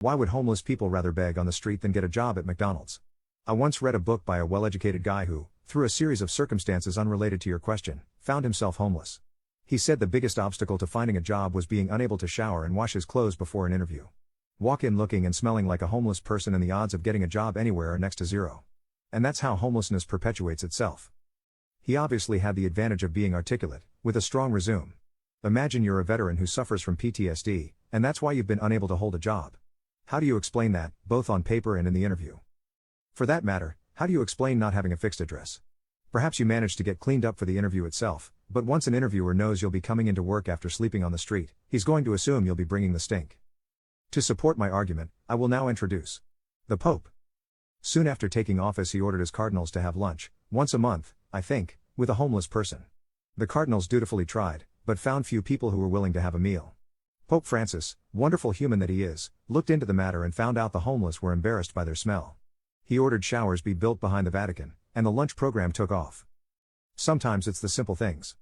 Why would homeless people rather beg on the street than get a job at McDonald's? I once read a book by a well-educated guy who, through a series of circumstances unrelated to your question, found himself homeless. He said the biggest obstacle to finding a job was being unable to shower and wash his clothes before an interview. Walk in looking and smelling like a homeless person and the odds of getting a job anywhere are next to zero. And that's how homelessness perpetuates itself. He obviously had the advantage of being articulate, with a strong resume. Imagine you're a veteran who suffers from PTSD, and that's why you've been unable to hold a job. How do you explain that, both on paper and in the interview? For that matter, how do you explain not having a fixed address? Perhaps you managed to get cleaned up for the interview itself, but once an interviewer knows you'll be coming into work after sleeping on the street, he's going to assume you'll be bringing the stink. To support my argument, I will now introduce the Pope. Soon after taking office, he ordered his cardinals to have lunch, once a month, I think, with a homeless person. The cardinals dutifully tried, but found few people who were willing to have a meal. Pope Francis, wonderful human that he is, looked into the matter and found out the homeless were embarrassed by their smell. He ordered showers be built behind the Vatican, and the lunch program took off. Sometimes it's the simple things.